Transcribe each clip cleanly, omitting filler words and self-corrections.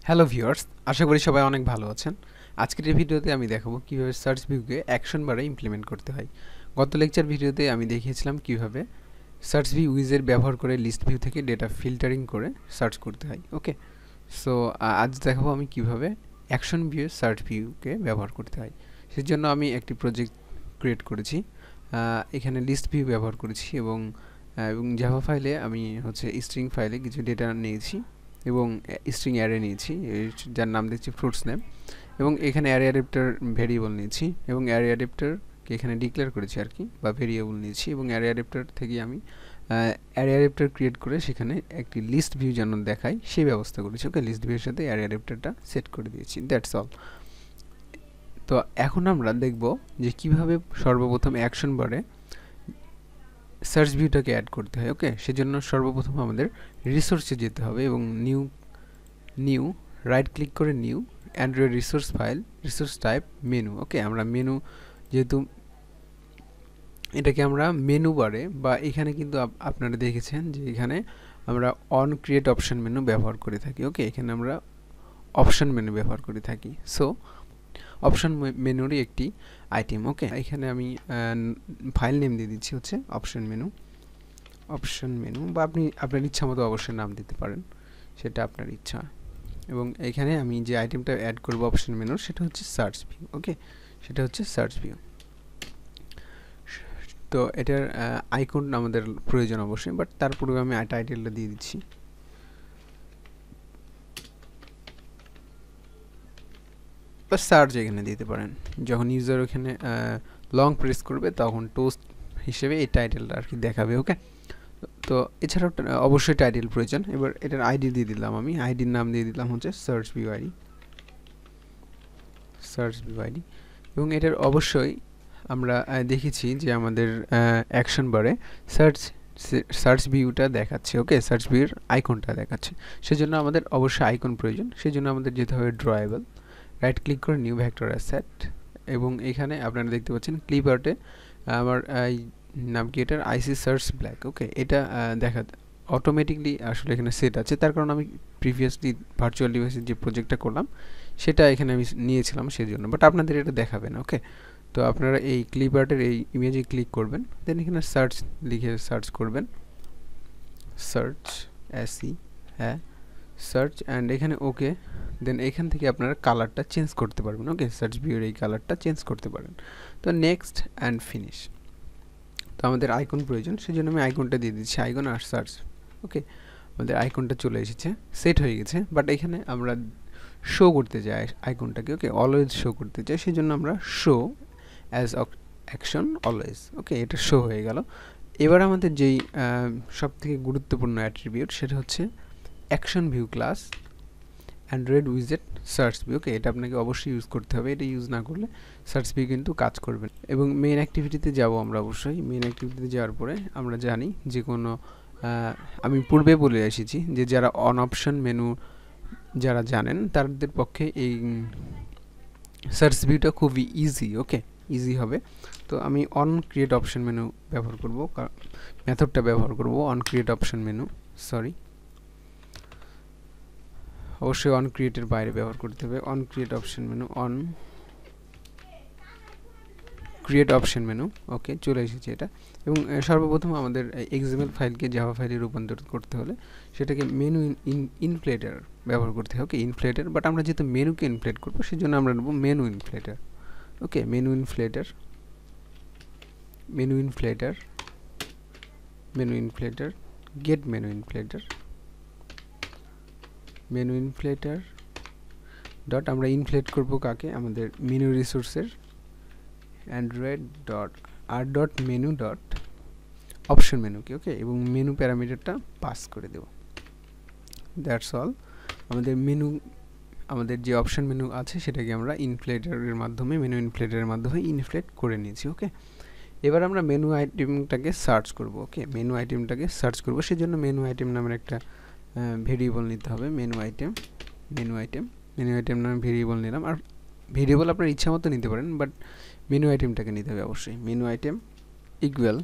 Hello viewers, আশা করি সবাই অনেক ভালো আছেন। আজকের এই ভিডিওতে আমি দেখাবো কিভাবে সার্চ ভিউকে অ্যাকশন বারে ইমপ্লিমেন্ট করতে হয়। গত লেকচার ভিডিওতে আমি দেখিয়েছিলাম কিভাবে সার্চ ভিউ উইজের ব্যবহার করে লিস্ট ভিউ থেকে ডেটা ফিল্টারিং করে সার্চ করতে হয়। ওকে, সো আজ দেখাবো আমি কিভাবে অ্যাকশন ভিউ সার্চ ভিউকে ব্যবহার করতে হয়। সেজন্য আমি একটি প্রজেক্ট ক্রিয়েট করেছি। এখানে লিস্ট ভিউ ব্যবহার করেছি এবং জাভা ফাইলে আমি স্ট্রিং ফাইলে কিছু ডেটা নিয়েছি এবং স্ট্রিং অ্যারে নিয়েছি যার নাম দিচ্ছি ফ্রুটস নেম, এবং এখানে অ্যারে অ্যাডাপ্টার ভেরিয়েবল নিয়েছি এবং অ্যারে অ্যাডাপ্টারকে এখানে ডিক্লেয়ার করেছি আর কি, বা ভেরিয়েবল নিয়েছি এবং অ্যারে অ্যাডাপ্টার থেকে আমি অ্যারে অ্যাডাপ্টার ক্রিয়েট করে সেখানে একটি লিস্ট ভিউ যেন দেখায় সেই ব্যবস্থা করেছি। ওকে, লিস্ট ভিউয়ের সাথে অ্যারে অ্যাডাপ্টারটা সেট করে দিয়েছি, দ্যাটস অল। তো এখন আমরা দেখব যে কিভাবে সর্বপ্রথম অ্যাকশন বারে সার্চ ভিউটাকে অ্যাড করতে হয়। ওকে, সেজন্য সর্বপ্রথম আমাদের রিসোর্সে যেতে হবে এবং নিউ রাইট ক্লিক করে new Android resource file, resource type menu. Okay, আমরা মেনু যেহেতু এটাকে আমরা মেনু বারে বা এখানে কিন্তু আপনারা দেখেছেন যে এখানে আমরা অন ক্রিয়েট অপশন মেনু ব্যবহার করে থাকি। ওকে, এখানে আমরা অপশন মেনু ব্যবহার করে থাকি। সো অপশন মেনুরই একটি আইটেম। ওকে, এখানে আমি ফাইল নেম দিয়ে দিচ্ছি অপশন মেনু, বা আপনি আপনার ইচ্ছা মতো অবশ্যই নাম দিতে পারেন, সেটা আপনার ইচ্ছা। এবং এখানে আমি যে আইটেমটা অ্যাড করব অপশন মেনুর, সেটা হচ্ছে সার্চ ভিউ। ওকে, সেটা হচ্ছে সার্চ ভিউ। তো এটার আইকন আমাদের প্রয়োজন অবশ্যই, বাট তার পূর্বে আমি টাইটেলটা দিয়ে দিচ্ছি। বা সার্চ এখানে দিতে পারেন। যখন ইউজার ওখানে লং প্রেস করবে তখন টোস্ট হিসেবে এই টাইটেলটা আর কি দেখাবে। ওকে, তো এছাড়াও অবশ্যই টাইটেল প্রয়োজন। এবার এটার আইডি দিয়ে দিলাম, আমি আইডির নাম দিয়ে দিলাম সার্চ ভিউ আইডি। এবং এটার অবশ্যই আমরা দেখেছি যে আমাদের অ্যাকশন বারে সার্চ ভিউটা দেখাচ্ছে। ওকে, সার্চ ভিউর আইকনটা দেখাচ্ছে, সেজন্য আমাদের অবশ্যই আইকন প্রয়োজন। সেজন্য আমাদের যেতে হবে ড্রয়েবল, রাইট ক্লিক করে নিউ ভেক্টর অ্যাসেট, এবং এখানে আপনারা দেখতে পাচ্ছেন ক্লিপ আর্টে আমার নাম কি এটার আইসি সার্চ ব্ল্যাক। ওকে, এটা দেখা অটোমেটিকলি আসলে এখানে সেট আছে, তার কারণ আমি প্রিভিয়াসলি ভার্চুয়াল ডিভাইসের যে প্রজেক্টটা করলাম সেটা এখানে আমি নিয়েছিলাম সেজন্য, বাট আপনাদের এটা দেখাবে না। ওকে, তো আপনারা এই ক্লিপ আর্টের এই ইমেজে ক্লিক করবেন, দেন এখানে সার্চ লিখে সার্চ করবেন, সার্চ সার্চ অ্যান্ড এখানে ওকে, দেন এখান থেকে আপনারা কালারটা চেঞ্জ করতে পারবেন। ওকে, সার্চ ভিউর এই কালারটা চেঞ্জ করতে পারেন। তো নেক্সট অ্যান্ড ফিনিশ। তো আমাদের আইকন প্রয়োজন, সেই জন্য আমি আইকনটা দিয়ে দিচ্ছি, আইকন আর সার্চ। ওকে, আমাদের আইকনটা চলে এসেছে, সেট হয়ে গেছে, বাট এখানে আমরা শো করতে চাই আইকনটাকে। ওকে, অলওয়েজ শো করতে চাই, সেই জন্য আমরা শো অ্যাজ অ্যাকশন অলওয়েজ। ওকে, এটা শো হয়ে গেল। এবার আমাদের যেই সবথেকে গুরুত্বপূর্ণ অ্যাট্রিবিউট, সেটা হচ্ছে অ্যাকশন ভিউ ক্লাস অ্যান্ড্রয়েড উইজেট সার্চ ভিউ। ওকে, এটা আপনাকে অবশ্যই ইউজ করতে হবে, এটা ইউজ না করলে সার্চ ভিউ কিন্তু কাজ করবে না। এবং মেইন অ্যাক্টিভিটিতে যাব আমরা, অবশ্যই মেইন অ্যাক্টিভিটিতে যাওয়ার পরে আমরা জানি যে কোনো আমি পূর্বে বলে এসেছি যে যারা অন অপশন মেনু যারা জানেন তাদের পক্ষে এই সার্চ ভিউটা খুবই ইজি। ওকে, ইজি হবে। তো আমি অন ক্রিয়েট অপশন মেনু ব্যবহার করব, মেথডটা ব্যবহার করব অন ক্রিয়েট অপশন মেনু, অবশ্যই অন ক্রিয়েটের বাইরে ব্যবহার করতে হবে। অন ক্রিয়েট অপশন মেনু, ওকে, চলে এসেছে এটা। এবং সর্বপ্রথম আমাদের এক্সএমএল ফাইলকে জাভা ফাইলে রূপান্তরিত করতে হলে সেটাকে মেনু ইনফ্লেটার ব্যবহার করতে হবে। ওকে, ইনফ্লেটার, বাট আমরা যেহেতু মেনুকে ইনফ্লেট করবো সেজন্য আমরা নেব menu inflater. Okay, menu inflater get menu inflater dot আমরা ইনফ্লেট করব কাকে, আমাদের মেনু রিসোর্সের Android dot R dot menu dot option মেনুকে। ওকে, এবং মেনু প্যারামিটারটা পাস করে দেব, দ্যাটস অল। আমাদের যে অপশন মেনু আছে সেটাকে আমরা মেনু ইনফ্লেটারের মাধ্যমে ইনফ্লেট করে নিয়েছি। ওকে, এবার আমরা মেনু আইটেমটাকে সার্চ করব। ওকে, মেনু আইটেমটাকে সার্চ করব, সেজন্য মেনু আইটেম নামের একটা ভেরিয়েবল নিতে হবে। মেনু আইটেম নামে ভেরিয়েবল নিলাম, আর ভেরিয়েবল আপনার ইচ্ছা মতো নিতে পারেন, বাট মেনু আইটেমটাকে নিতে হবে অবশ্যই। মেনু আইটেম ইকুয়াল,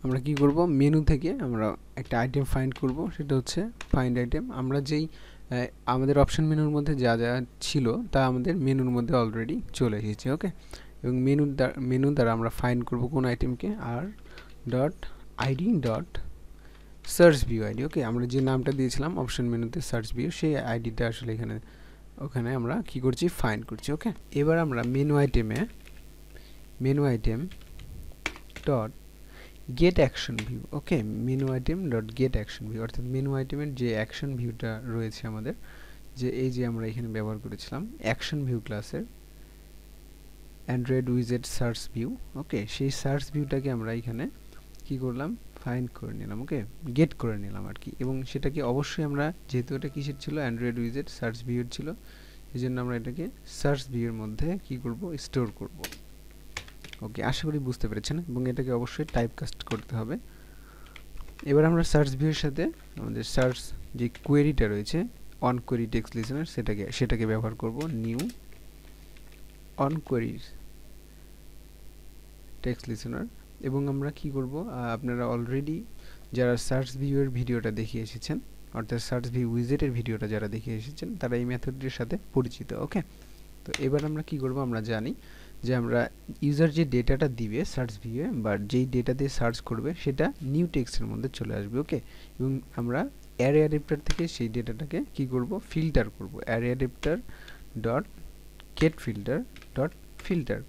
আমরা কি করব, মেনু থেকে আমরা একটা আইটেম ফাইন্ড করব, সেটা হচ্ছে ফাইন্ড আইটেম। আমরা যেই আমাদের অপশন মেনুর মধ্যে যা যা ছিল তা আমাদের মেনুর মধ্যে অলরেডি চলে এসেছে। ওকে, এবং মেনু দ্বারা আমরা ফাইন্ড করব কোন আইটেমকে, R dot ID dot search view ID. Okay, আমরা যে নামটা দিয়েছিলাম অপশন মেনুতে সার্চ ভিউ, সেই আইডিটা আসলে ওখানে আমরা কি করছি, ফাইন্ড করছি। ওকে, এবার আমরা menu item dot get action view. Okay, menu item dot get action view, অর্থাৎ মেনু আইটেমের যে অ্যাকশন ভিউটা রয়েছে আমাদের, যে এই যে আমরা এখানে ব্যবহার করেছিলাম অ্যাকশন ভিউ ক্লাসের অ্যান্ড্রয়েড উইজেট সার্চ ভিউ। ওকে, সেই সার্চ ভিউটাকে আমরা এখানে কি করলাম, ফাইন্ড করে নিলাম। ওকে, গেট করে নিলাম আর কি, এবং সেটাকে অবশ্যই আমরা, যেহেতু এটা কিসের ছিল, অ্যান্ড্রয়েড উইজেট সার্চ ভিউর ছিল, এই জন্য আমরা এটাকে সার্চ ভিউর মধ্যে কি করব, স্টোর করব। ওকে, আশা করি বুঝতে পেরেছেন, এবং এটাকে অবশ্যই টাইপকাস্ট করতে হবে। এবার আমরা সার্চ ভিউর সাথে আমাদের সার্চ যে কোয়েরিটা রয়েছে, অন কোয়েরি টেক্সট লিসেনার, সেটাকে ব্যবহার করব, new on query text listener. এবং আমরা কি করব, আপনারা অলরেডি যারা সার্চ ভিউয়ের ভিডিওটা দেখে এসেছেন, অর্থাৎ সার্চ ভিউ উইজেটের ভিডিওটা যারা দেখে এসেছেন, তারা এই মেথডটির সাথে পরিচিত। ওকে, তো এবার আমরা কি করব, আমরা জানি যে আমরা ইউজার যে ডেটাটা দিবে সার্চ ভিউয়ে, বা যেই ডেটা দিয়ে সার্চ করবে, সেটা নিউ টেক্সটের মধ্যে চলে আসবে। ওকে, এবং আমরা অ্যারে অ্যাডাপ্টার থেকে সেই ডেটাটাকে কি করব, ফিল্টার করব। Array adapter dot gate filter dot filter,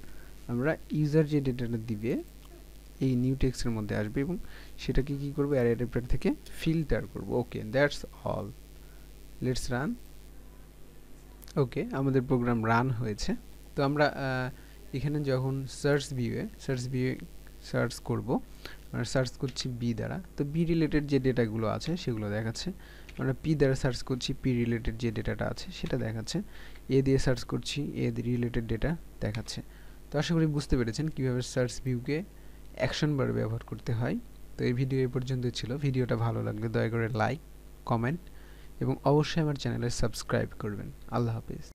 আমরা ইউজার যে ডেটাটা দিবে এই নিউ টেক্সটের মধ্যে আসবে, এবং সেটাকে কি করব, অ্যারে অ্যাডাপ্টার থেকে ফিল্টার করব। ওকে, দ্যাটস অল, লেটস রান। ওকে, আমাদের প্রোগ্রাম রান হয়েছে। তো আমরা এখানে যখন সার্চ ভিউয়ে সার্চ করব, আমরা সার্চ করছি বি দ্বারা, তো বি রিলেটেড যে ডেটাগুলো আছে সেগুলো দেখাচ্ছে। আমরা পি দ্বারা সার্চ করছি, পি রিলেটেড যে ডেটাটা আছে সেটা দেখাচ্ছে। এ দিয়ে সার্চ করছি, এ রিলেটেড ডেটা দেখাচ্ছে। তো আশা করি বুঝতে পেরেছেন কীভাবে সার্চ ভিউকে অ্যাকশন বার ব্যবহার করতে হয়। তো এই ভিডিও এই পর্যন্ত ছিল। ভিডিওটা ভালো লাগলে দয়া করে লাইক, কমেন্ট এবং অবশ্যই আমার চ্যানেলে সাবস্ক্রাইব করবেন। আল্লাহ হাফেজ।